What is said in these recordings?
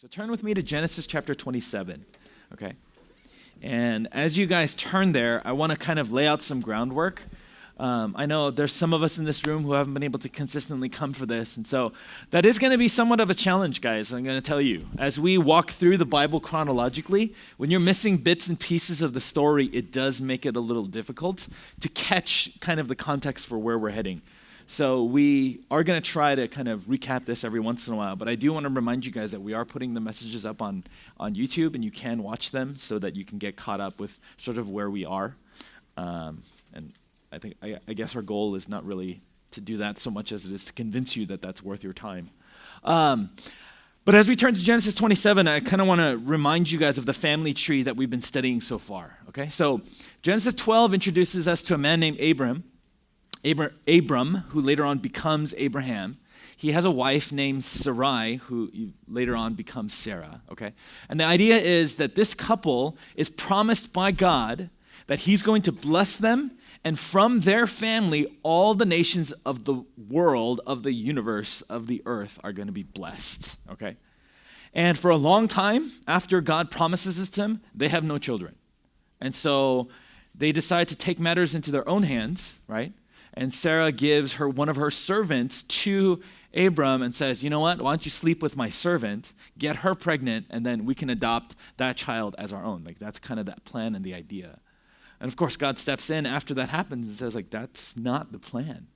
So turn with me to Genesis chapter 27, okay? And as you guys turn there, I want to kind of lay out some groundwork. I know there's some of us in this room who haven't been able to consistently come for this, and so that is going to be somewhat of a challenge, guys, I'm going to tell you. As we walk through the Bible chronologically, when you're missing bits and pieces of the story, it does make it a little difficult to catch kind of the context for where we're heading. So we are going to try to kind of recap this every once in a while, but I do want to remind you guys that we are putting the messages up on YouTube, and you can watch them so that you can get caught up with sort of where we are. And I guess our goal is not really to do that so much as it is to convince you that that's worth your time. But as we turn to Genesis 27, I kind of want to remind you guys of the family tree that we've been studying so far. Okay, so Genesis 12 introduces us to a man named Abram, who later on becomes Abraham. He has a wife named Sarai, who later on becomes Sarah, okay? And the idea is that this couple is promised by God that he's going to bless them, and from their family, all the nations of the world, of the universe, of the earth are going to be blessed, okay? And for a long time, after God promises this to them, they have no children. And so they decide to take matters into their own hands, right? And Sarah gives one of her servants to Abram and says, you know what, why don't you sleep with my servant, get her pregnant, and then we can adopt that child as our own. Like, that's kind of that plan and the idea. And of course, God steps in after that happens and says, like, that's not the plan.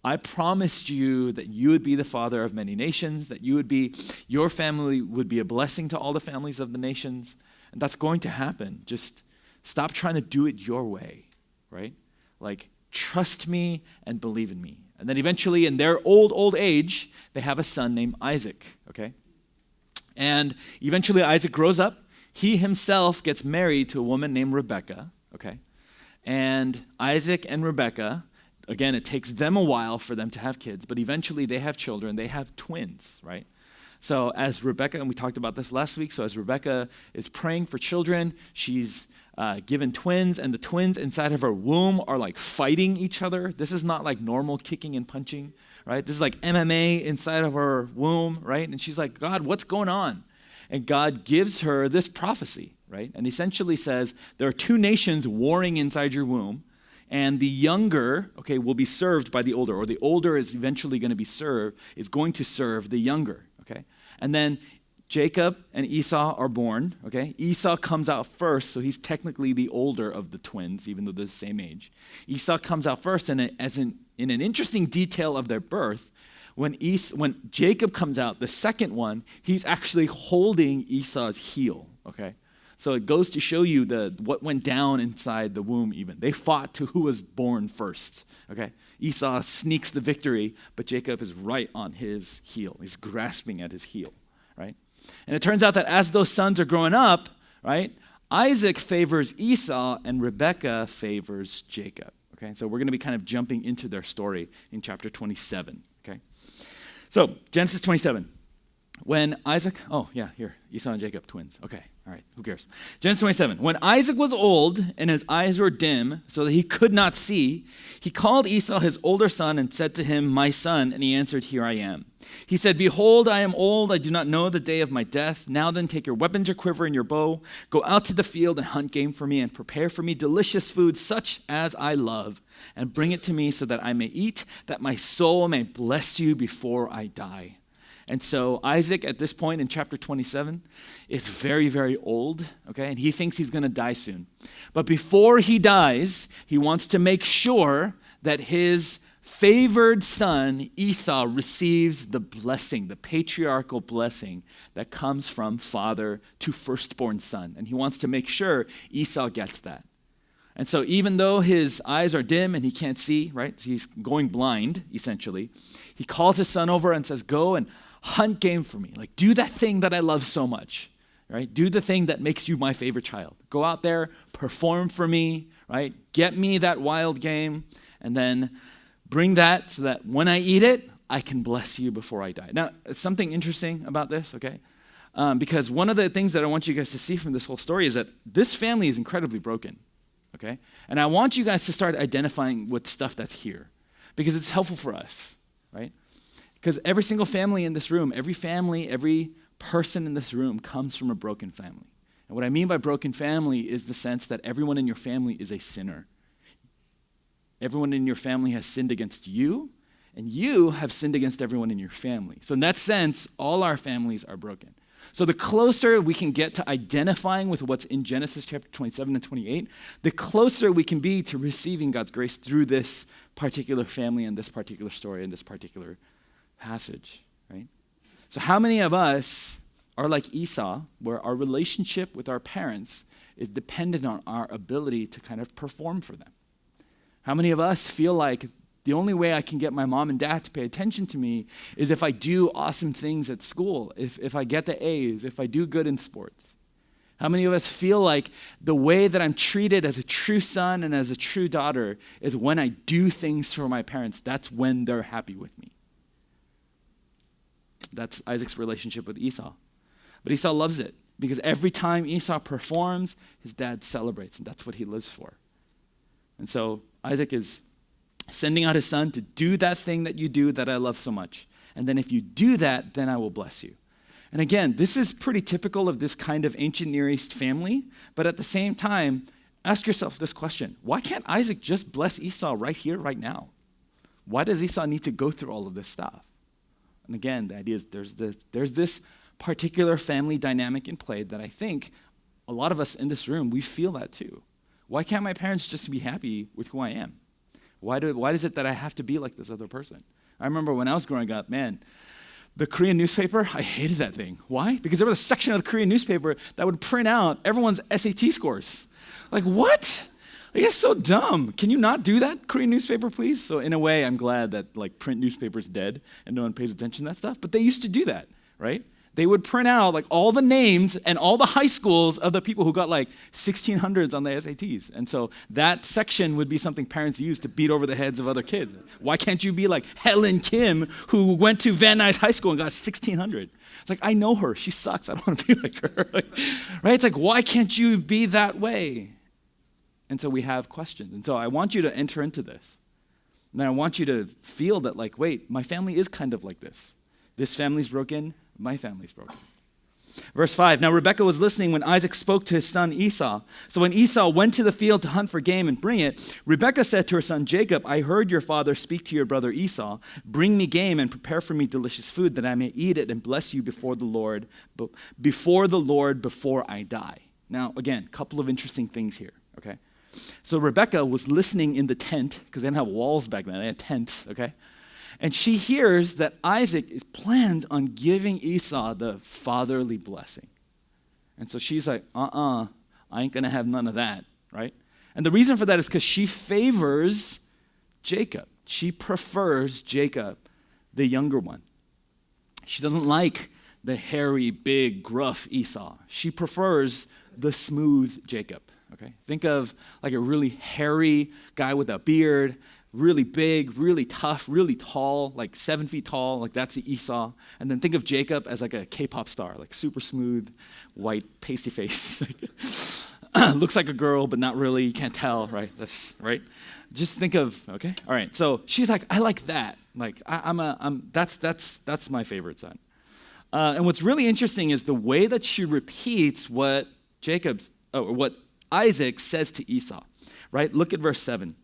I promised you that you would be the father of many nations, that your family would be a blessing to all the families of the nations, and that's going to happen. Just stop trying to do it your way, right? Like, trust me and believe in me. And then eventually, in their old age, they have a son named Isaac, okay? And eventually, Isaac grows up. He himself gets married to a woman named Rebekah, okay? And Isaac and Rebekah, again, it takes them a while for them to have kids, but eventually they have children. They have twins, right? So as Rebekah, and we talked about this last week, so as Rebekah is praying for children, she's given twins, and the twins inside of her womb are like fighting each other. This is not like normal kicking and punching, right? This is like MMA inside of her womb, right? And she's like, God, what's going on? And God gives her this prophecy, right? And essentially says, there are two nations warring inside your womb, and the younger, okay, will be served by the older, or the older is eventually going to serve the younger, okay? And then Jacob and Esau are born, okay? Esau comes out first, so he's technically the older of the twins, even though they're the same age. Esau comes out first, and in an interesting detail of their birth, when Jacob comes out, the second one, he's actually holding Esau's heel, okay? So it goes to show you what went down inside the womb even. They fought to who was born first, okay? Esau sneaks the victory, but Jacob is right on his heel. He's grasping at his heel, right? And it turns out that as those sons are growing up, right, Isaac favors Esau and Rebekah favors Jacob. Okay, so we're going to be kind of jumping into their story in chapter 27. Okay, so Genesis 27. When Isaac, Esau and Jacob, twins. Okay, all right, who cares? Genesis 27. When Isaac was old and his eyes were dim so that he could not see, he called Esau his older son and said to him, my son, and he answered, here I am. He said, behold, I am old, I do not know the day of my death. Now then, take your weapons, your quiver, and your bow. Go out to the field and hunt game for me, and prepare for me delicious food such as I love, and bring it to me so that I may eat, that my soul may bless you before I die. And so Isaac, at this point in chapter 27, is very, very old, okay? And he thinks he's going to die soon. But before he dies, he wants to make sure that his favored son, Esau, receives the blessing, the patriarchal blessing that comes from father to firstborn son. And he wants to make sure Esau gets that. And so even though his eyes are dim and he can't see, right? So he's going blind, essentially. He calls his son over and says, go and hunt game for me. Like, do that thing that I love so much, right? Do the thing that makes you my favorite child. Go out there, perform for me, right? Get me that wild game, and then bring that so that when I eat it, I can bless you before I die. Now, something interesting about this, okay? Because one of the things that I want you guys to see from this whole story is that this family is incredibly broken, okay? And I want you guys to start identifying with stuff that's here, because it's helpful for us, right? Because every single family in this room, every family, every person in this room comes from a broken family. And what I mean by broken family is the sense that everyone in your family is a sinner. Everyone in your family has sinned against you, and you have sinned against everyone in your family. So in that sense, all our families are broken. So the closer we can get to identifying with what's in Genesis chapter 27 and 28, the closer we can be to receiving God's grace through this particular family and this particular story and this particular passage, right? So how many of us are like Esau, where our relationship with our parents is dependent on our ability to kind of perform for them? How many of us feel like the only way I can get my mom and dad to pay attention to me is if I do awesome things at school, if I get the A's, if I do good in sports? How many of us feel like the way that I'm treated as a true son and as a true daughter is when I do things for my parents, that's when they're happy with me? That's Isaac's relationship with Esau. But Esau loves it because every time Esau performs, his dad celebrates, and that's what he lives for. And so Isaac is sending out his son to do that thing that you do that I love so much. And then if you do that, then I will bless you. And again, this is pretty typical of this kind of ancient Near East family. But at the same time, ask yourself this question. Why can't Isaac just bless Esau right here, right now? Why does Esau need to go through all of this stuff? And again, the idea is there's this particular family dynamic in play that I think a lot of us in this room, we feel that too. Why can't my parents just be happy with who I am? Why is it that I have to be like this other person? I remember when I was growing up, man, the Korean newspaper, I hated that thing. Why? Because there was a section of the Korean newspaper that would print out everyone's SAT scores. Like, what? Like, it's so dumb. Can you not do that, Korean newspaper, please? So in a way, I'm glad that like print newspaper's dead and no one pays attention to that stuff. But they used to do that, right? They would print out like all the names and all the high schools of the people who got like 1600s on the SATs. And so that section would be something parents use to beat over the heads of other kids. Why can't you be like Helen Kim, who went to Van Nuys High School and got 1600? It's like, I know her. She sucks. I don't want to be like her. Right? It's like, why can't you be that way? And so we have questions. And so I want you to enter into this. And then I want you to feel that like, wait, my family is kind of like this. This family's broken. My family's broken. Verse 5, now Rebekah was listening when Isaac spoke to his son Esau. So when Esau went to the field to hunt for game and bring it, Rebekah said to her son Jacob, I heard your father speak to your brother Esau. Bring me game and prepare for me delicious food that I may eat it and bless you before the Lord before I die. Now, again, a couple of interesting things here, okay? So Rebekah was listening in the tent, because they didn't have walls back then, they had tents, okay? And she hears that Isaac is planned on giving Esau the fatherly blessing. And so she's like, I ain't going to have none of that, right? And the reason for that is because she favors Jacob. She prefers Jacob, the younger one. She doesn't like the hairy, big, gruff Esau. She prefers the smooth Jacob, okay? Think of like a really hairy guy with a beard, really big, really tough, really tall, like 7 feet tall, like that's the Esau. And then think of Jacob as like a K-pop star, like super smooth, white, pasty face. Looks like a girl, but not really, you can't tell, right? That's right. Just think of, okay? All right, so she's like, I like that. Like, that's my favorite son. And what's really interesting is the way that she repeats what Isaac says to Esau, right? Look at verse 7.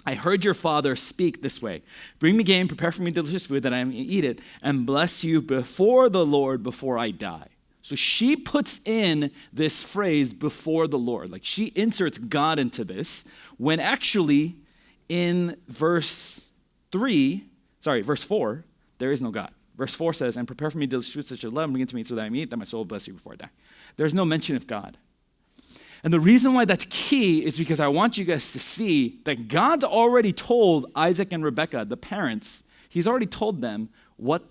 I heard your father speak this way. Bring me game, prepare for me delicious food that I may eat it, and bless you before the Lord before I die. So she puts in this phrase, before the Lord. Like she inserts God into this, when actually in verse 4, there is no God. Verse 4 says, and prepare for me delicious food such as love, and bring it to me so that I may eat, that my soul will bless you before I die. There's no mention of God. And the reason why that's key is because I want you guys to see that God's already told Isaac and Rebekah, the parents, he's already told them what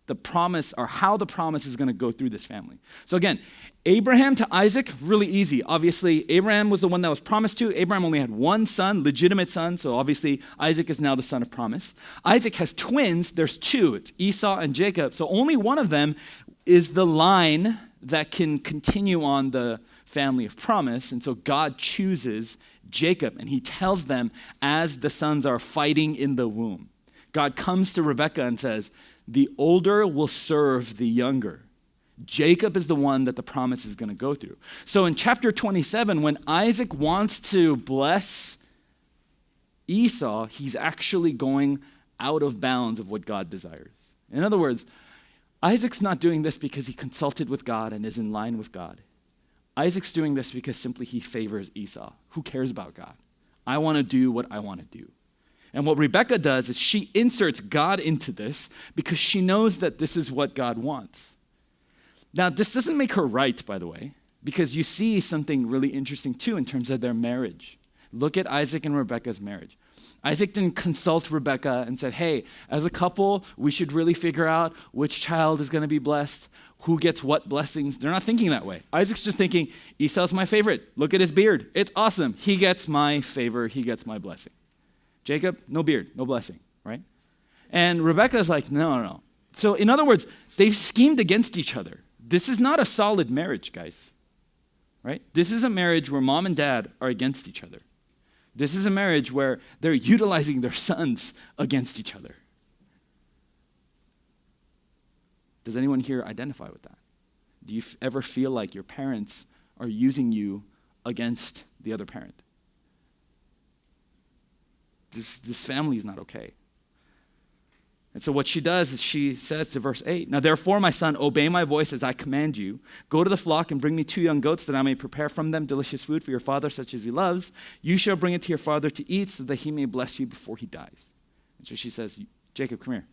the promise or how the promise is going to go through this family. So again, Abraham to Isaac, really easy. Obviously, Abraham was the one that was promised to. Abraham only had one son, legitimate son, so obviously Isaac is now the son of promise. Isaac has twins. There's two. It's Esau and Jacob. So only one of them is the line that can continue on the family of promise. And so God chooses Jacob, and he tells them as the sons are fighting in the womb. God comes to Rebekah and says, the older will serve the younger. Jacob is the one that the promise is going to go through. So in chapter 27, when Isaac wants to bless Esau, he's actually going out of bounds of what God desires. In other words, Isaac's not doing this because he consulted with God and is in line with God. Isaac's doing this because simply he favors Esau. Who cares about God? I want to do what I want to do. And what Rebekah does is she inserts God into this because she knows that this is what God wants. Now, this doesn't make her right, by the way, because you see something really interesting too in terms of their marriage. Look at Isaac and Rebekah's marriage. Isaac didn't consult Rebekah and said, hey, as a couple, we should really figure out which child is going to be blessed, who gets what blessings. They're not thinking that way. Isaac's just thinking, Esau's my favorite. Look at his beard. It's awesome. He gets my favor. He gets my blessing. Jacob, no beard, no blessing, right? And Rebekah's like, no. So in other words, they've schemed against each other. This is not a solid marriage, guys, right? This is a marriage where mom and dad are against each other. This is a marriage where they're utilizing their sons against each other. Does anyone here identify with that? Do you ever feel like your parents are using you against the other parent? This family is not okay. And so what she does is she says to verse 8, now therefore, my son, obey my voice as I command you. Go to the flock and bring me 2 young goats that I may prepare from them delicious food for your father such as he loves. You shall bring it to your father to eat so that he may bless you before he dies. And so she says, Jacob, come here.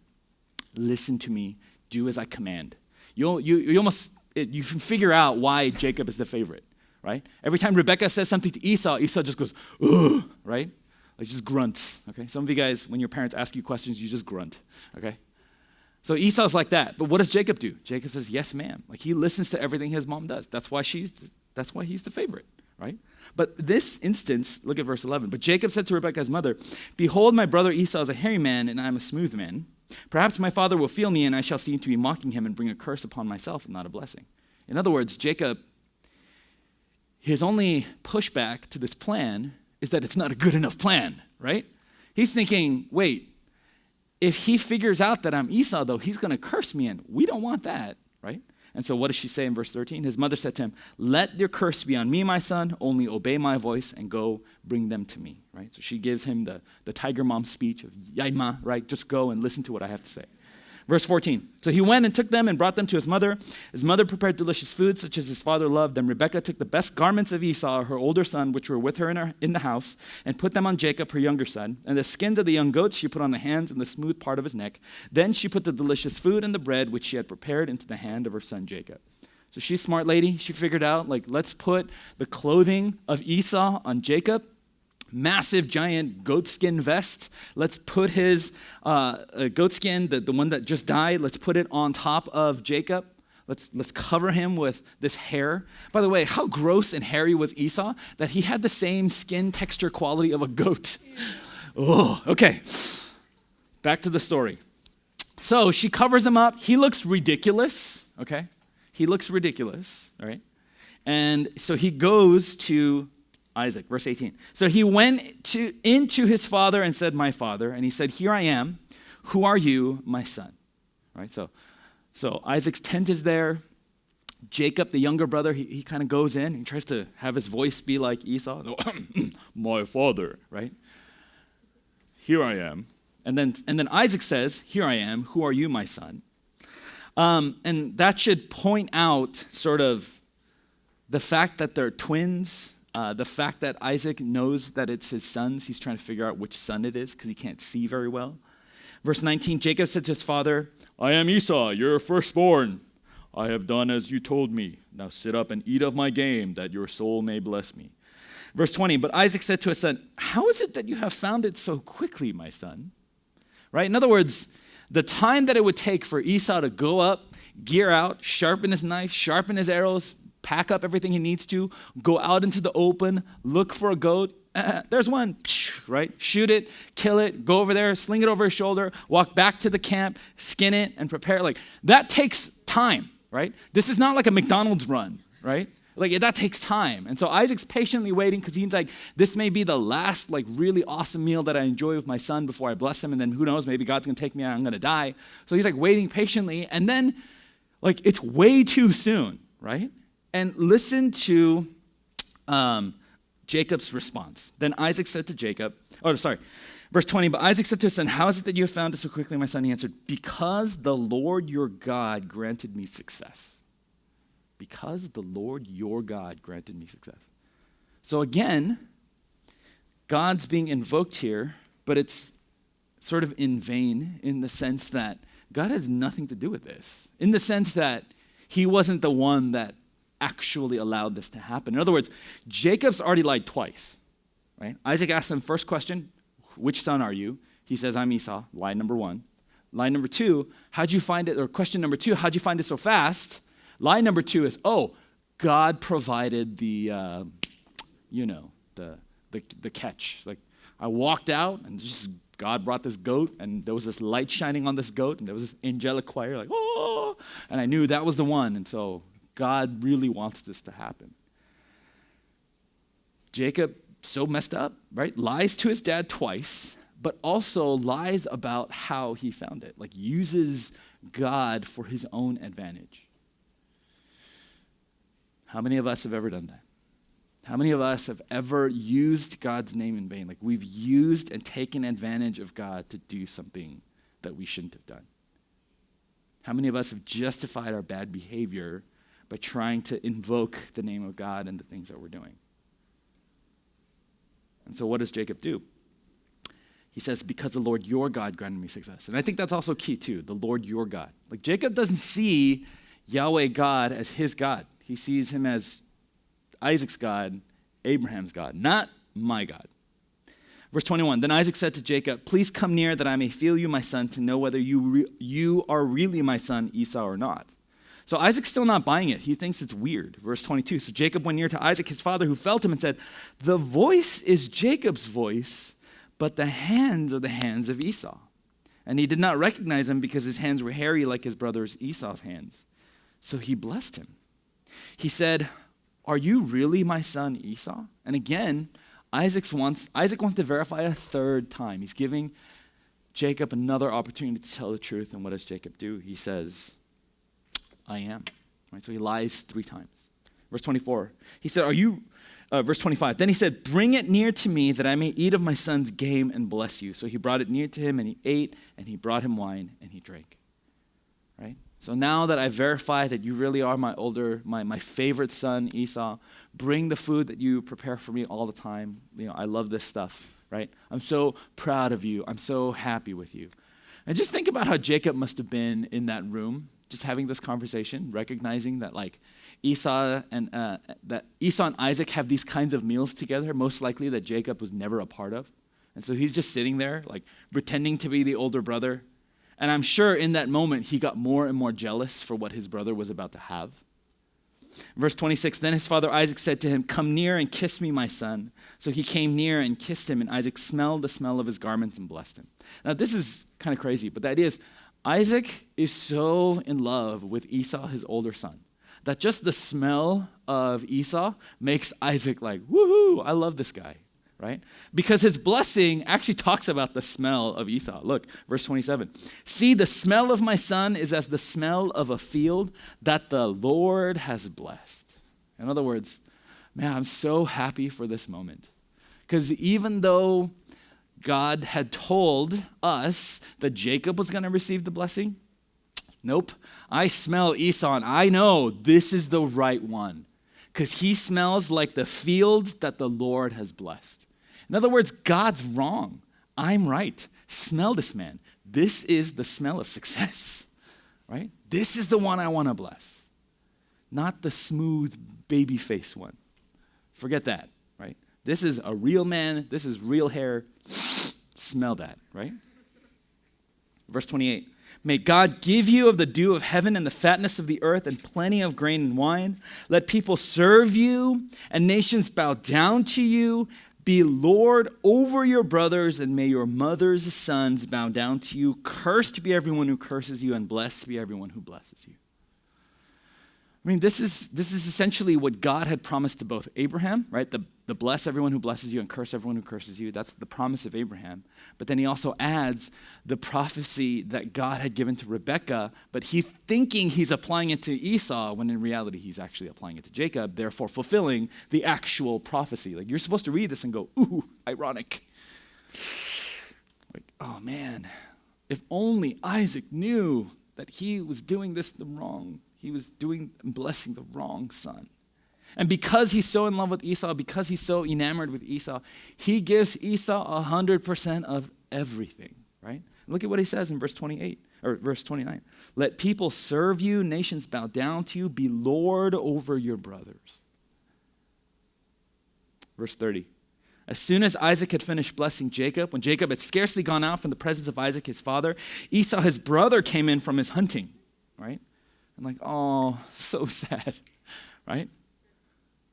Listen to me. Do as I command. You can figure out why Jacob is the favorite, right? Every time Rebekah says something to Esau, Esau just goes, ugh, right? Like just grunts, okay? Some of you guys, when your parents ask you questions, you just grunt, okay? So Esau's like that. But what does Jacob do? Jacob says, yes, ma'am. Like he listens to everything his mom does. That's why he's the favorite, right? But this instance, look at verse 11. But Jacob said to Rebekah's mother, behold, my brother Esau is a hairy man, and I am a smooth man. Perhaps my father will feel me, and I shall seem to be mocking him and bring a curse upon myself and not a blessing. In other words, Jacob, his only pushback to this plan is that it's not a good enough plan, right? He's thinking, wait, if he figures out that I'm Esau, though, he's going to curse me, and we don't want that, right? And so what does she say in verse 13? His mother said to him, let your curse be on me, my son, only obey my voice and go bring them to me, right? So she gives him the tiger mom speech of Yaima, right? Just go and listen to what I have to say. Verse 14, so he went and took them and brought them to his mother. His mother prepared delicious food, such as his father loved. Then Rebekah took the best garments of Esau, her older son, which were with her in the house, and put them on Jacob, her younger son. And the skins of the young goats she put on the hands and the smooth part of his neck. Then she put the delicious food and the bread, which she had prepared, into the hand of her son Jacob. So she's a smart lady. She figured out, let's put the clothing of Esau on Jacob. Massive, giant goatskin vest. Let's put his goatskin, the one that just died, let's put it on top of Jacob. Let's cover him with this hair. By the way, how gross and hairy was Esau that he had the same skin texture quality of a goat? Oh, okay. Back to the story. So she covers him up. He looks ridiculous, okay? He looks ridiculous, all right? And so he goes to Isaac, verse 18. So he went into his father and said, my father. And he said, here I am. Who are you, my son? Right. So Isaac's tent is there. Jacob, the younger brother, he kind of goes in. He tries to have his voice be like Esau. My father, right? Here I am. And then Isaac says, here I am. Who are you, my son? And that should point out sort of the fact that they're twins. The fact that Isaac knows that it's his sons, he's trying to figure out which son it is because he can't see very well. Verse 19, Jacob said to his father, I am Esau, your firstborn. I have done as you told me. Now sit up and eat of my game, that your soul may bless me. Verse 20, but Isaac said to his son, how is it that you have found it so quickly, my son? Right? In other words, the time that it would take for Esau to go up, gear out, sharpen his knife, sharpen his arrows, pack up everything he needs to, go out into the open, look for a goat. There's one, right? Shoot it, kill it, go over there, sling it over his shoulder, walk back to the camp, skin it, and prepare. That takes time, right? This is not like a McDonald's run, right? That takes time. And so Isaac's patiently waiting because he's like, this may be the last really awesome meal that I enjoy with my son before I bless him. And then who knows, maybe God's going to take me out, I'm going to die. So he's waiting patiently. And then Like, it's way too soon, right? And listen to Jacob's response. Then Isaac said to Jacob, verse 20, but Isaac said to his son, how is it that you have found it so quickly, my son? He answered, because the Lord your God granted me success. Because the Lord your God granted me success. So again, God's being invoked here, but it's sort of in vain in the sense that God has nothing to do with this. In the sense that he wasn't the one that actually allowed this to happen. In other words, Jacob's already lied twice, right? Isaac asked him first question, which son are you? He says, I'm Esau, lie number one. Lie number two, how'd you find it? Or question number two, how'd you find it so fast? Lie number two is, God provided the catch. Like, I walked out and just God brought this goat, and there was this light shining on this goat, and there was this angelic choir, like, oh, and I knew that was the one, and so God really wants this to happen. Jacob, so messed up, right? Lies to his dad twice, but also lies about how he found it, like uses God for his own advantage. How many of us have ever done that? How many of us have ever used God's name in vain? Like, we've used and taken advantage of God to do something that we shouldn't have done. How many of us have justified our bad behavior by trying to invoke the name of God and the things that we're doing? And so what does Jacob do? He says, because the Lord your God granted me success. And I think that's also key too, the Lord your God. Like, Jacob doesn't see Yahweh God as his God. He sees him as Isaac's God, Abraham's God, not my God. Verse 21, then Isaac said to Jacob, please come near that I may feel you, my son, to know whether you are really my son Esau or not. So Isaac's still not buying it. He thinks it's weird. Verse 22, so Jacob went near to Isaac, his father, who felt him and said, the voice is Jacob's voice, but the hands are the hands of Esau. And he did not recognize him because his hands were hairy like his brother's Esau's hands. So he blessed him. He said, are you really my son Esau? And again, Isaac wants to verify a third time. He's giving Jacob another opportunity to tell the truth. And what does Jacob do? He says, I am. Right? So he lies 3 times. Verse 24, he said, verse 25, then he said, bring it near to me that I may eat of my son's game and bless you. So he brought it near to him and he ate, and he brought him wine and he drank. Right? So now that I verify that you really are my favorite son, Esau, bring the food that you prepare for me all the time. I love this stuff, right? I'm so proud of you. I'm so happy with you. And just think about how Jacob must have been in that room, just having this conversation, recognizing that Esau and Isaac have these kinds of meals together, most likely that Jacob was never a part of. And so he's just sitting there, pretending to be the older brother. And I'm sure in that moment, he got more and more jealous for what his brother was about to have. Verse 26, then his father Isaac said to him, come near and kiss me, my son. So he came near and kissed him, and Isaac smelled the smell of his garments and blessed him. Now, this is kind of crazy, but the idea is Isaac is so in love with Esau, his older son, that just the smell of Esau makes Isaac like, woohoo, I love this guy. Right? Because his blessing actually talks about the smell of Esau. Look, verse 27. See, the smell of my son is as the smell of a field that the Lord has blessed. In other words, man, I'm so happy for this moment. Because even though God had told us that Jacob was going to receive the blessing, nope. I smell Esau and I know this is the right one. Because he smells like the fields that the Lord has blessed. In other words, God's wrong. I'm right. Smell this man. This is the smell of success, right? This is the one I want to bless, not the smooth baby face one. Forget that, right? This is a real man. This is real hair. Smell that, right? Verse 28. May God give you of the dew of heaven and the fatness of the earth and plenty of grain and wine. Let people serve you and nations bow down to you. Be Lord over your brothers, and may your mother's sons bow down to you. Cursed be everyone who curses you, and blessed be everyone who blesses you. I mean, this is essentially what God had promised to both Abraham, right? the bless everyone who blesses you and curse everyone who curses you. That's the promise of Abraham. But then he also adds the prophecy that God had given to Rebekah, but he's thinking he's applying it to Esau, when in reality he's actually applying it to Jacob, therefore fulfilling the actual prophecy. Like, you're supposed to read this and go, ooh, ironic. Like, oh man, if only Isaac knew that he was doing this the wrong. He was doing and blessing the wrong son. And because he's so in love with Esau, because he's so enamored with Esau, he gives Esau 100% of everything, right? Look at what he says in verse 28, or verse 29. Let people serve you, nations bow down to you, be Lord over your brothers. Verse 30. As soon as Isaac had finished blessing Jacob, when Jacob had scarcely gone out from the presence of Isaac, his father, Esau, his brother, came in from his hunting, right? I'm like, oh, so sad, right?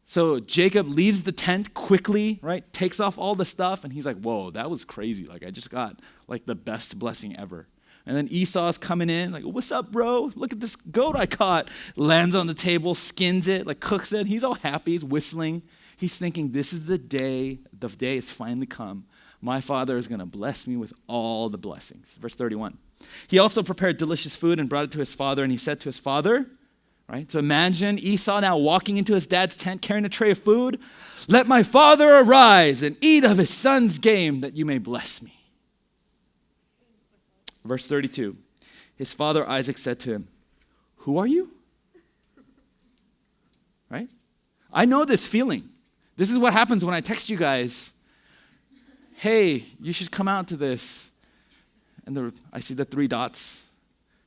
So Jacob leaves the tent quickly, right? Takes off all the stuff, and he's like, whoa, that was crazy. Like, I just got like the best blessing ever. And then Esau's coming in, like, what's up, bro? Look at this goat I caught. Lands on the table, skins it, like cooks it. He's all happy, he's whistling. He's thinking, this is the day has finally come. My father is going to bless me with all the blessings. Verse 31. He also prepared delicious food and brought it to his father, and he said to his father, right? So imagine Esau now walking into his dad's tent carrying a tray of food. Let my father arise and eat of his son's game that you may bless me. Verse 32. His father Isaac said to him, who are you? Right? I know this feeling. This is what happens when I text you guys, hey, you should come out to this. And I see the 3 dots,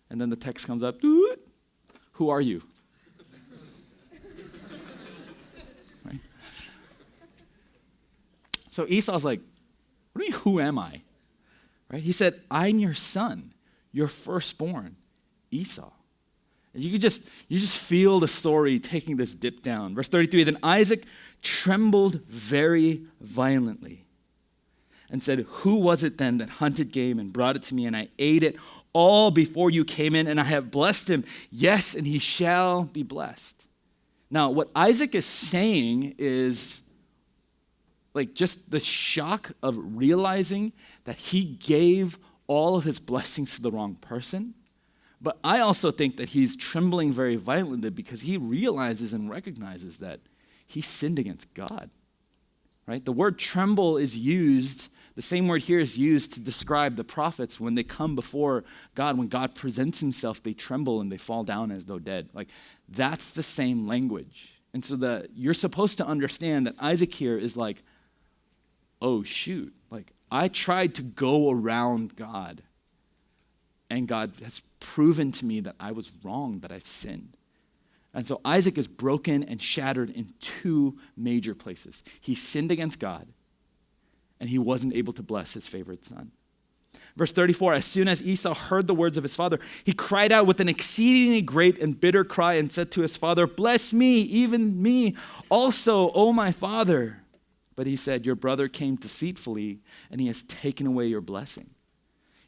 and then the text comes up, who are you? Right? So Esau's like, what do you mean, who am I? Right? He said, I'm your son, your firstborn, Esau. And you just feel the story taking this dip down. Verse 33, then Isaac trembled very violently and said, who was it then that hunted game and brought it to me, and I ate it all before you came in, and I have blessed him. Yes, and he shall be blessed. Now, what Isaac is saying is like just the shock of realizing that he gave all of his blessings to the wrong person. But I also think that he's trembling very violently because he realizes and recognizes that he sinned against God, right? The word tremble is used, the same word here is used to describe the prophets when they come before God. When God presents himself, they tremble and they fall down as though dead. Like, that's the same language. And so you're supposed to understand that Isaac here is like, oh shoot, like I tried to go around God, and God has proven to me that I was wrong, that I've sinned. And so Isaac is broken and shattered in 2 major places. He sinned against God, and he wasn't able to bless his favorite son. Verse 34, as soon as Esau heard the words of his father, he cried out with an exceedingly great and bitter cry and said to his father, bless me, even me also, O my father. But he said, your brother came deceitfully, and he has taken away your blessing.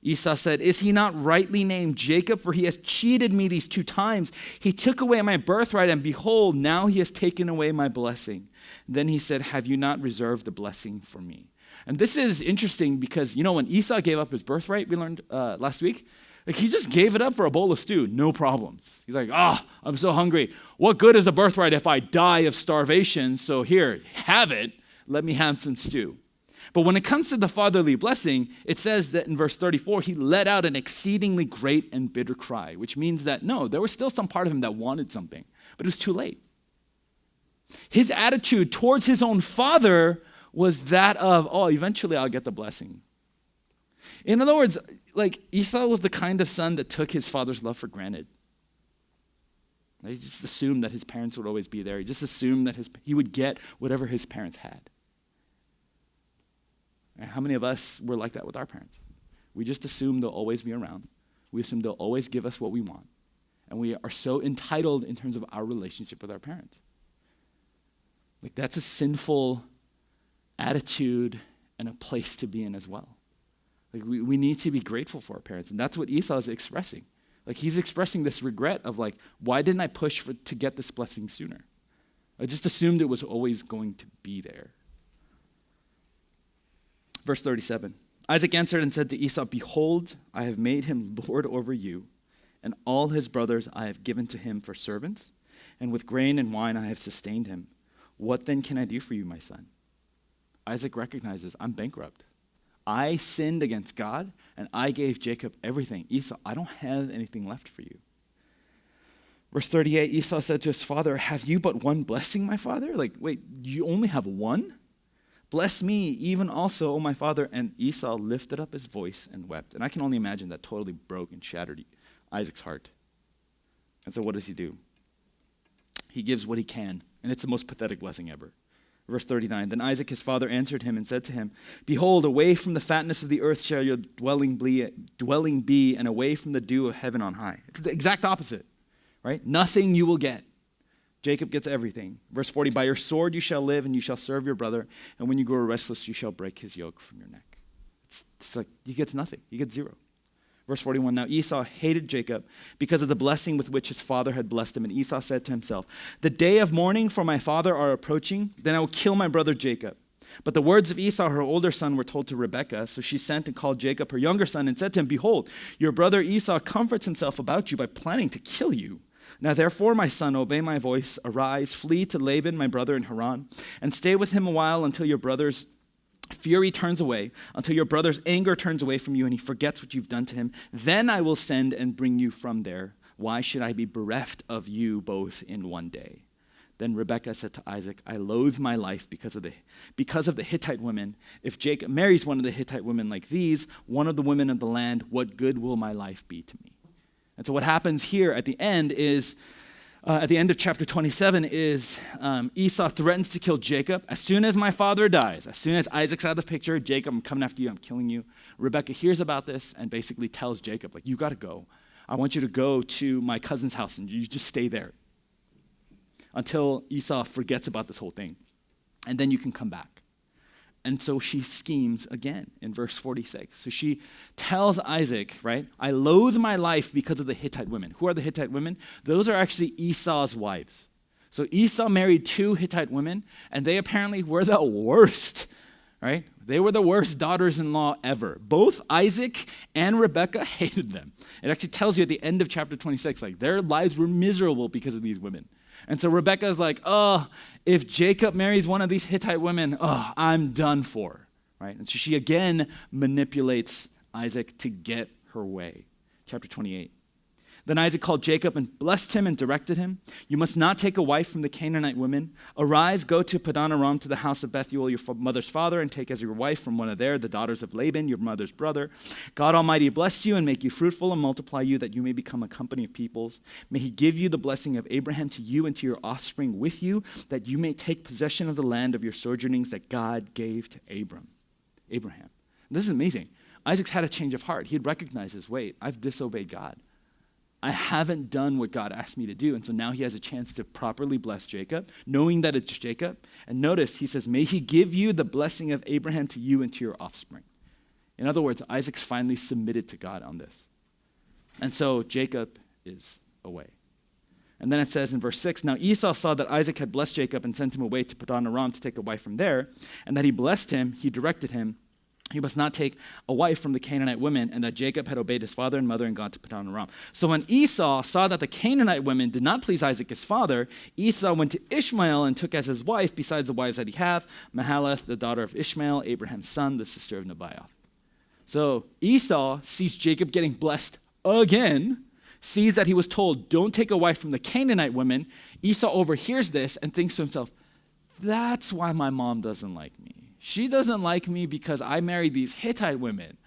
Esau said, is he not rightly named Jacob? For he has cheated me these 2 times. He took away my birthright, and behold, now he has taken away my blessing. Then he said, have you not reserved the blessing for me? And this is interesting because, when Esau gave up his birthright, we learned last week, like he just gave it up for a bowl of stew, no problems. He's like, I'm so hungry. What good is a birthright if I die of starvation? So here, have it. Let me have some stew. But when it comes to the fatherly blessing, it says that in verse 34, he let out an exceedingly great and bitter cry, which means that no, there was still some part of him that wanted something, but it was too late. His attitude towards his own father was that of, eventually I'll get the blessing. In other words, like Esau was the kind of son that took his father's love for granted. He just assumed that his parents would always be there. He just assumed that he would get whatever his parents had. And how many of us were like that with our parents? We just assume they'll always be around. We assume they'll always give us what we want. And we are so entitled in terms of our relationship with our parents. Like, that's a sinful attitude and a place to be in as well. Like, we need to be grateful for our parents. And that's what Esau is expressing. Like, he's expressing this regret of like, why didn't I push to get this blessing sooner? I just assumed it was always going to be there. Verse 37. Isaac answered and said to Esau, behold, I have made him lord over you, and all his brothers I have given to him for servants, and with grain and wine I have sustained him. What then can I do for you, my son? Isaac recognizes, I'm bankrupt. I sinned against God, and I gave Jacob everything. Esau, I don't have anything left for you. Verse 38, Esau said to his father, have you but one blessing, my father? Like, wait, you only have one? Bless me, even also, O my father. And Esau lifted up his voice and wept. And I can only imagine that totally broke and shattered Isaac's heart. And so what does he do? He gives what he can, and it's the most pathetic blessing ever. Verse 39, then Isaac his father answered him and said to him, behold, away from the fatness of the earth shall your dwelling be, and away from the dew of heaven on high. It's the exact opposite, right? Nothing you will get. Jacob gets everything. Verse 40, by your sword you shall live, and you shall serve your brother, and when you grow restless, you shall break his yoke from your neck. It's like he gets nothing. He gets zero. Verse 41, now Esau hated Jacob because of the blessing with which his father had blessed him. And Esau said to himself, the day of mourning for my father are approaching, then I will kill my brother Jacob. But the words of Esau, her older son, were told to Rebekah. So she sent and called Jacob, her younger son, and said to him, behold, your brother Esau comforts himself about you by planning to kill you. Now therefore, my son, obey my voice. Arise, flee to Laban, my brother in Haran, and stay with him a while until your brother's fury turns away, until your brother's anger turns away from you and he forgets what you've done to him. Then I will send and bring you from there. Why should I be bereft of you both in one day? Then Rebekah said to Isaac, I loathe my life because of the Hittite women. If Jacob marries one of the Hittite women like these, one of the women of the land, what good will my life be to me? And so what happens here at the end is, at the end of chapter 27 is Esau threatens to kill Jacob. As soon as my father dies, as soon as Isaac's out of the picture, Jacob, I'm coming after you, I'm killing you. Rebekah hears about this and basically tells Jacob, like, you got to go. I want you to go to my cousin's house and you just stay there until Esau forgets about this whole thing. And then you can come back. And so she schemes again in verse 46. So she tells Isaac, right, I loathe my life because of the Hittite women. Who are the Hittite women? Those are actually Esau's wives. So Esau married 2 Hittite women, and they apparently were the worst, right? They were the worst daughters-in-law ever. Both Isaac and Rebekah hated them. It actually tells you at the end of chapter 26, like, their lives were miserable because of these women. And so Rebekah is like, oh, if Jacob marries one of these Hittite women, oh, I'm done for, right? And so she again manipulates Isaac to get her way. Chapter 28. Then Isaac called Jacob and blessed him and directed him. You must not take a wife from the Canaanite women. Arise, go to Padan Aram to the house of Bethuel, your mother's father, and take as your wife from one of there the daughters of Laban, your mother's brother. God Almighty bless you and make you fruitful and multiply you, that you may become a company of peoples. May he give you the blessing of Abraham to you and to your offspring with you, that you may take possession of the land of your sojournings that God gave to Abraham. This is amazing. Isaac's had a change of heart. He had recognized this, wait, I've disobeyed God. I haven't done what God asked me to do. And so now he has a chance to properly bless Jacob, knowing that it's Jacob. And notice, he says, may he give you the blessing of Abraham to you and to your offspring. In other words, Isaac's finally submitted to God on this. And so Jacob is away. And then it says in verse 6, now Esau saw that Isaac had blessed Jacob and sent him away to Padan Aram to take a wife from there, and that he blessed him, he directed him, he must not take a wife from the Canaanite women, and that Jacob had obeyed his father and mother and gone to Padan Aram. So when Esau saw that the Canaanite women did not please Isaac his father, Esau went to Ishmael and took as his wife, besides the wives that he had, Mahalath, the daughter of Ishmael, Abraham's son, the sister of Nebaioth. So Esau sees Jacob getting blessed again, sees that he was told, don't take a wife from the Canaanite women. Esau overhears this and thinks to himself, that's why my mom doesn't like me. She doesn't like me because I married these Hittite women.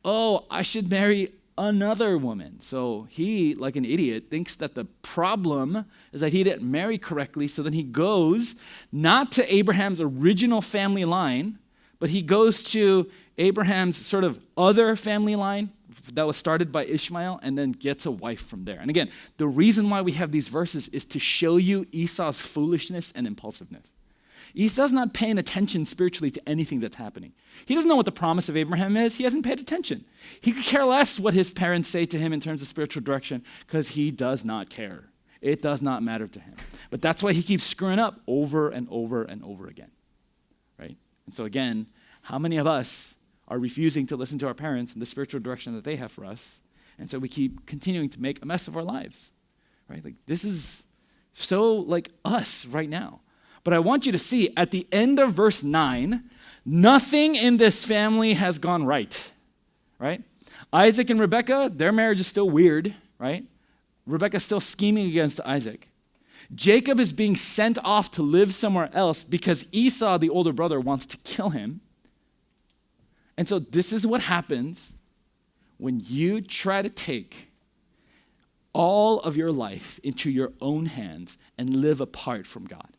Oh, I should marry another woman. So he, like an idiot, thinks that the problem is that he didn't marry correctly. So then he goes not to Abraham's original family line, but he goes to Abraham's sort of other family line that was started by Ishmael, and then gets a wife from there. And again, the reason why we have these verses is to show you Esau's foolishness and impulsiveness. Esau's not paying attention spiritually to anything that's happening. He doesn't know what the promise of Abraham is. He hasn't paid attention. He could care less what his parents say to him in terms of spiritual direction, because he does not care. It does not matter to him. But that's why he keeps screwing up over and over and over again, right? And so again, How many of us are refusing to listen to our parents and the spiritual direction that they have for us? And so we keep continuing to make a mess of our lives, right? Like, this is so like us right now. But I want you to see at the end of verse 9, nothing in this family has gone right, right? Isaac and Rebekah, their marriage is still weird, right? Rebekah's still scheming against Isaac. Jacob is being sent off to live somewhere else because Esau, the older brother, wants to kill him. And so this is what happens when you try to take all of your life into your own hands and live apart from God.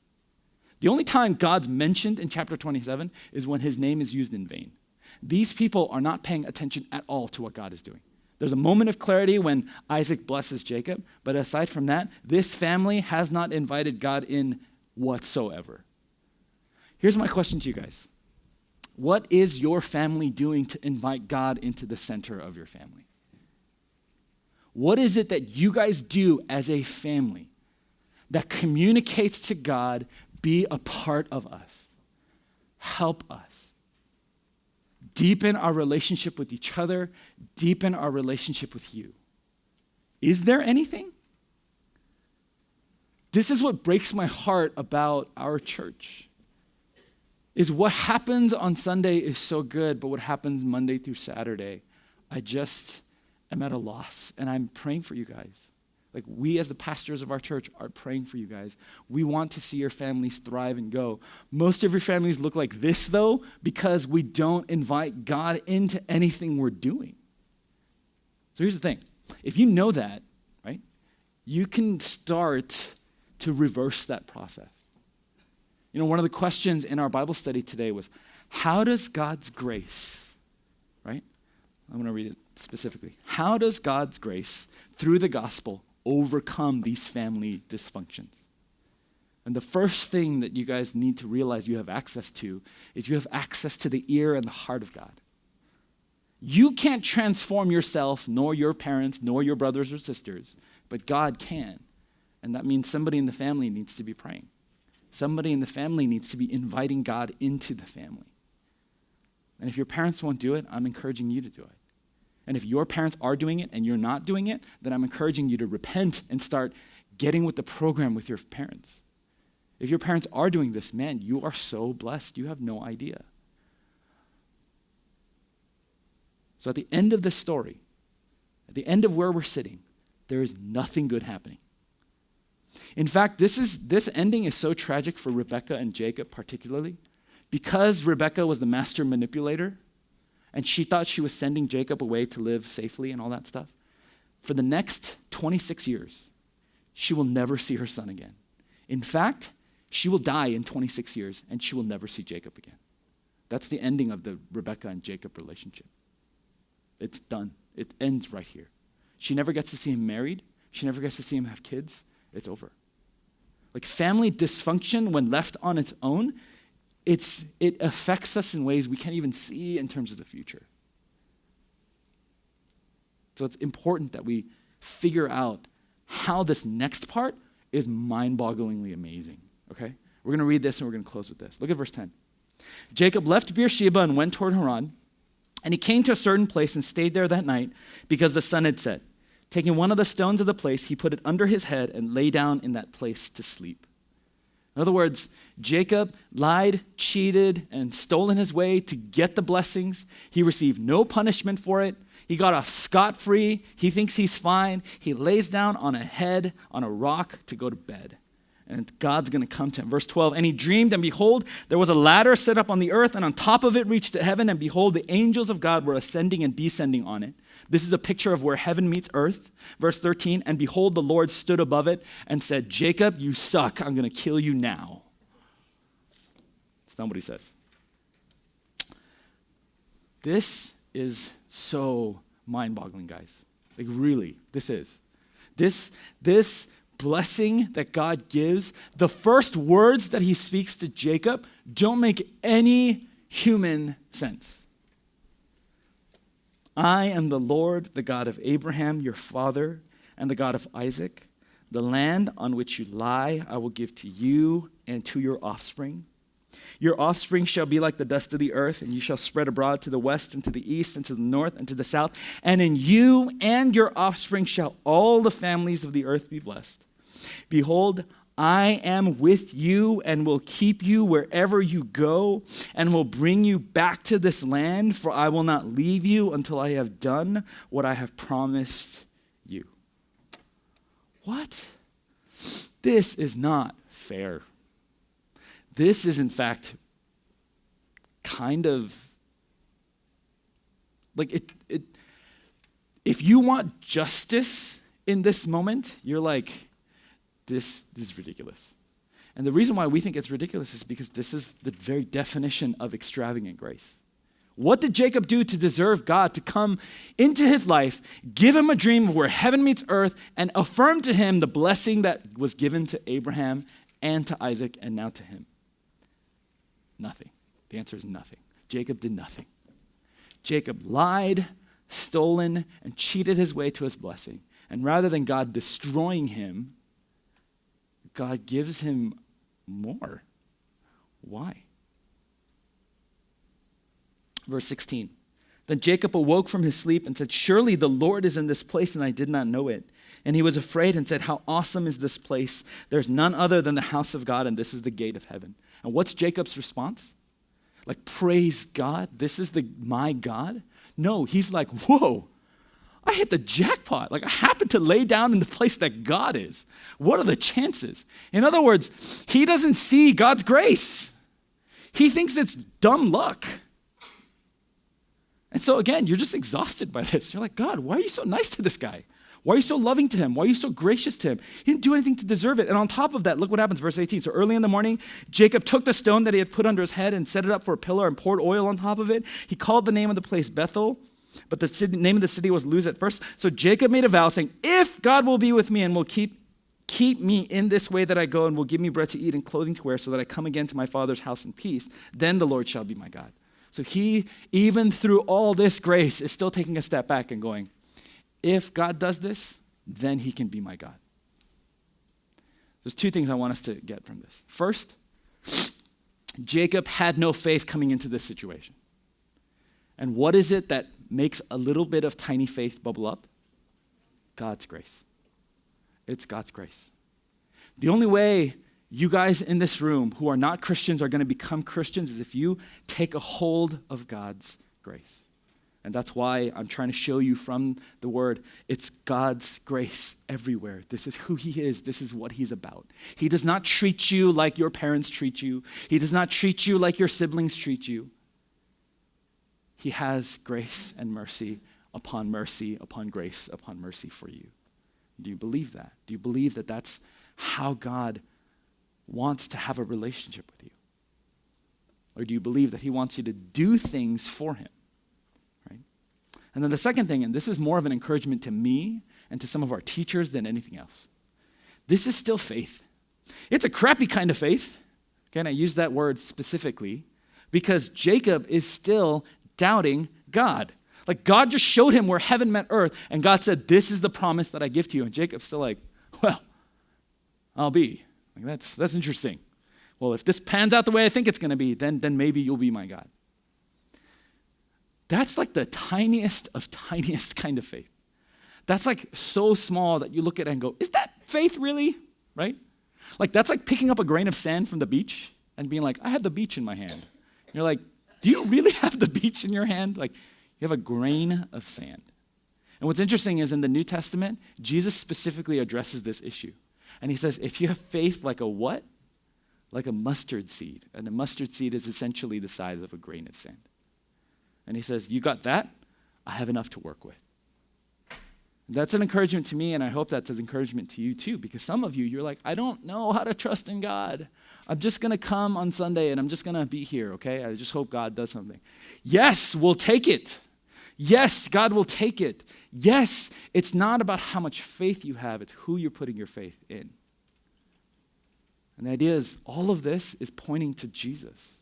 The only time God's mentioned in chapter 27 is when his name is used in vain. These people are not paying attention at all to what God is doing. There's a moment of clarity when Isaac blesses Jacob, but aside from that, this family has not invited God in whatsoever. Here's my question to you guys. What is your family doing to invite God into the center of your family? What is it that you guys do as a family that communicates to God, be a part of us, help us, deepen our relationship with each other, deepen our relationship with you? Is there anything? This is what breaks my heart about our church. Is what happens on Sunday is so good, but what happens Monday through Saturday, I just am at a loss, and I'm praying for you guys. Like, we as the pastors of our church are praying for you guys. We want to see your families thrive and go. Most of your families look like this, though, because we don't invite God into anything we're doing. So here's the thing. If you know that, right, you can start to reverse that process. You know, one of the questions in our Bible study today was, how does God's grace, right? I'm going to read it specifically. How does God's grace, through the gospel, overcome these family dysfunctions? And the first thing that you guys need to realize you have access to is you have access to the ear and the heart of God. You can't transform yourself, nor your parents, nor your brothers or sisters, but God can. And that means somebody in the family needs to be praying. Somebody in the family needs to be inviting God into the family. And if your parents won't do it, I'm encouraging you to do it. And if your parents are doing it and you're not doing it, then I'm encouraging you to repent and start getting with the program with your parents. If your parents are doing this, man, you are so blessed. You have no idea. So at the end of this story, at the end of where we're sitting, there is nothing good happening. In fact, this ending is so tragic for Rebekah and Jacob particularly, because Rebekah was the master manipulator, and she thought she was sending Jacob away to live safely and all that stuff. For the next 26 years, she will never see her son again. In fact, she will die in 26 years, and she will never see Jacob again. That's the ending of the Rebekah and Jacob relationship. It's done. It ends right here. She never gets to see him married. She never gets to see him have kids. It's over. Like, family dysfunction, when left on its own, it affects us in ways we can't even see in terms of the future. So it's important that we figure out how this next part is mind-bogglingly amazing, okay? We're going to read this and we're going to close with this. Look at verse 10. Jacob left Beersheba and went toward Haran, and he came to a certain place and stayed there that night because the sun had set. Taking one of the stones of the place, he put it under his head and lay down in that place to sleep. In other words, Jacob lied, cheated, and stolen his way to get the blessings. He received no punishment for it. He got off scot-free. He thinks he's fine. He lays down on a rock to go to bed. And God's going to come to him. Verse 12, and he dreamed, and behold, there was a ladder set up on the earth, and on top of it reached to heaven, and behold, the angels of God were ascending and descending on it. This is a picture of where heaven meets earth. Verse 13, and behold, the Lord stood above it and said, Jacob, you suck. I'm going to kill you now. That's not what he says. This is so mind-boggling, guys. Like, really, this is. This blessing that God gives, the first words that he speaks to Jacob don't make any human sense. I am the Lord, the God of Abraham, your father, and the God of Isaac. The land on which you lie, I will give to you and to your offspring. Your offspring shall be like the dust of the earth, and you shall spread abroad to the west and to the east and to the north and to the south. And in you and your offspring shall all the families of the earth be blessed. Behold, I am with you and will keep you wherever you go and will bring you back to this land, for I will not leave you until I have done what I have promised you. What? This is not fair. This is, in fact, kind of like it. If you want justice in this moment, you're like, this is ridiculous. And the reason why we think it's ridiculous is because this is the very definition of extravagant grace. What did Jacob do to deserve God to come into his life, give him a dream of where heaven meets earth, and affirm to him the blessing that was given to Abraham and to Isaac and now to him? Nothing. The answer is nothing. Jacob did nothing. Jacob lied, stolen, and cheated his way to his blessing. And rather than God destroying him, God gives him more. Why? Verse 16. Then Jacob awoke from his sleep and said, surely the Lord is in this place and I did not know it. And he was afraid and said, how awesome is this place? There's none other than the house of God, and this is the gate of heaven. And what's Jacob's response? Like, praise God? This is my God? No, he's like, whoa, I hit the jackpot. Like, I happened to lay down in the place that God is. What are the chances? In other words, he doesn't see God's grace. He thinks it's dumb luck. And so again, you're just exhausted by this. You're like, God, why are you so nice to this guy? Why are you so loving to him? Why are you so gracious to him? He didn't do anything to deserve it. And on top of that, look what happens, verse 18. So early in the morning, Jacob took the stone that he had put under his head and set it up for a pillar and poured oil on top of it. He called the name of the place Bethel, but the name of the city was Luz at first. So Jacob made a vow saying, if God will be with me and will keep me in this way that I go and will give me bread to eat and clothing to wear so that I come again to my father's house in peace, then the Lord shall be my God. So he, even through all this grace, is still taking a step back and going, if God does this, then he can be my God. There's two things I want us to get from this. First, Jacob had no faith coming into this situation. And what is it that makes a little bit of tiny faith bubble up? God's grace. It's God's grace. The only way you guys in this room who are not Christians are going to become Christians is if you take a hold of God's grace. And that's why I'm trying to show you from the word, it's God's grace everywhere. This is who he is. This is what he's about. He does not treat you like your parents treat you. He does not treat you like your siblings treat you. He has grace and mercy upon grace upon mercy for you. Do you believe that? Do you believe that that's how God wants to have a relationship with you? Or do you believe that he wants you to do things for him? Right? And then the second thing, and this is more of an encouragement to me and to some of our teachers than anything else. This is still faith. It's a crappy kind of faith. Okay, and I use that word specifically because Jacob is still doubting God. Like God just showed him where heaven met earth, and God said, this is the promise that I give to you. And Jacob's still like, well, I'll be. Like that's interesting. Well, if this pans out the way I think it's going to be, then maybe you'll be my God. That's like the tiniest of tiniest kind of faith. That's like so small that you look at it and go, is that faith really? Right? Like that's like picking up a grain of sand from the beach and being like, I have the beach in my hand. And you're like, do you really have the beach in your hand? Like you have a grain of sand. And what's interesting is in the New Testament, Jesus specifically addresses this issue. And he says, if you have faith like a what? Like a mustard seed. And a mustard seed is essentially the size of a grain of sand. And he says, you got that? I have enough to work with. That's an encouragement to me, and I hope that's an encouragement to you too, because some of you, you're like, I don't know how to trust in God. I'm just going to come on Sunday, and I'm just going to be here, okay? I just hope God does something. Yes, we'll take it. Yes, God will take it. Yes, it's not about how much faith you have, it's who you're putting your faith in. And the idea is all of this is pointing to Jesus.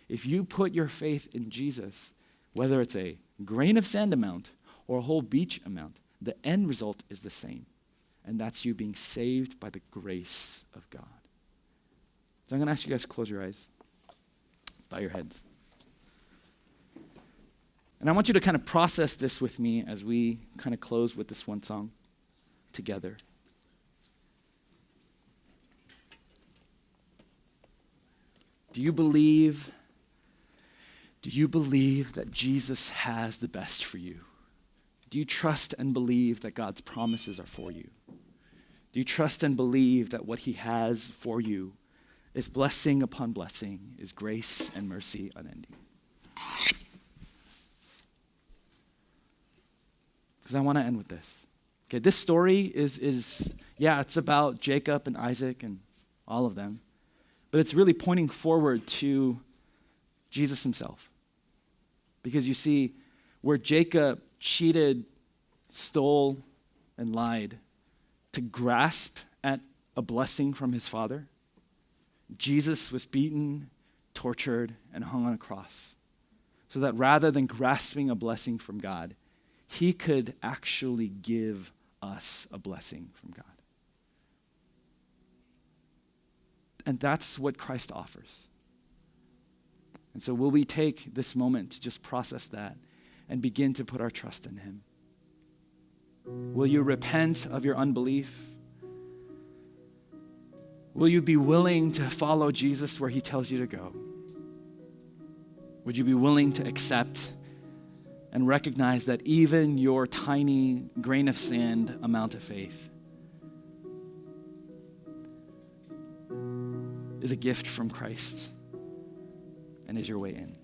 If you put your faith in Jesus, whether it's a grain of sand amount or a whole beach amount, the end result is the same. And that's you being saved by the grace of God. So I'm going to ask you guys to close your eyes. Bow your heads. And I want you to kind of process this with me as we kind of close with this one song together. Do you believe that Jesus has the best for you? Do you trust and believe that God's promises are for you? Do you trust and believe that what he has for you is blessing upon blessing, is grace and mercy unending? Because I want to end with this. Okay, this story is it's about Jacob and Isaac and all of them, but it's really pointing forward to Jesus himself. Because you see, where Jacob cheated, stole, and lied to grasp at a blessing from his father, Jesus was beaten, tortured, and hung on a cross. So that rather than grasping a blessing from God, he could actually give us a blessing from God. And that's what Christ offers. And so will we take this moment to just process that and begin to put our trust in him? Will you repent of your unbelief? Will you be willing to follow Jesus where he tells you to go? Would you be willing to accept and recognize that even your tiny grain of sand amount of faith is a gift from Christ and is your way in?